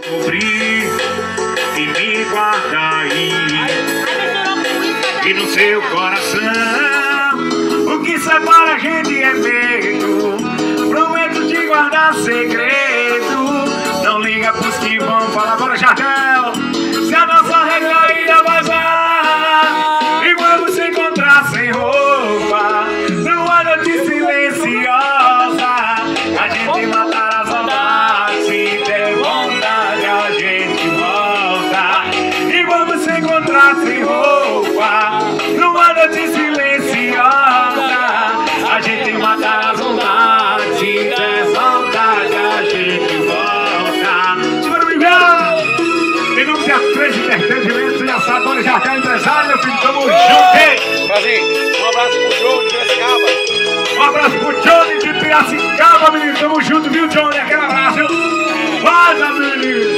descobrir e me guarda aí. E no seu coração o que separa a gente é medo. Prometo te guardar segredo. Não liga pros que vão falar. Bora, Jardel. Se a nossa regra ainda vazar e vamos se encontrar sem roupa numa noite silenciosa, a gente matar a saudade. Se der vontade a gente volta e vamos se encontrar sem roupa numa noite silenciosa, a gente matar a saudade. Se der saudade a gente volta. Segura o Miguel! Em nome de A3 Entretenimento e a Sadora Jardel Empresário, meu filho, tamo junto! Brasil, um abraço pro Johnny de Piracicaba. Um abraço pro Johnny de Piracicaba, menino, tamo junto, viu, Johnny? Aquele abraço! Vaza, menino!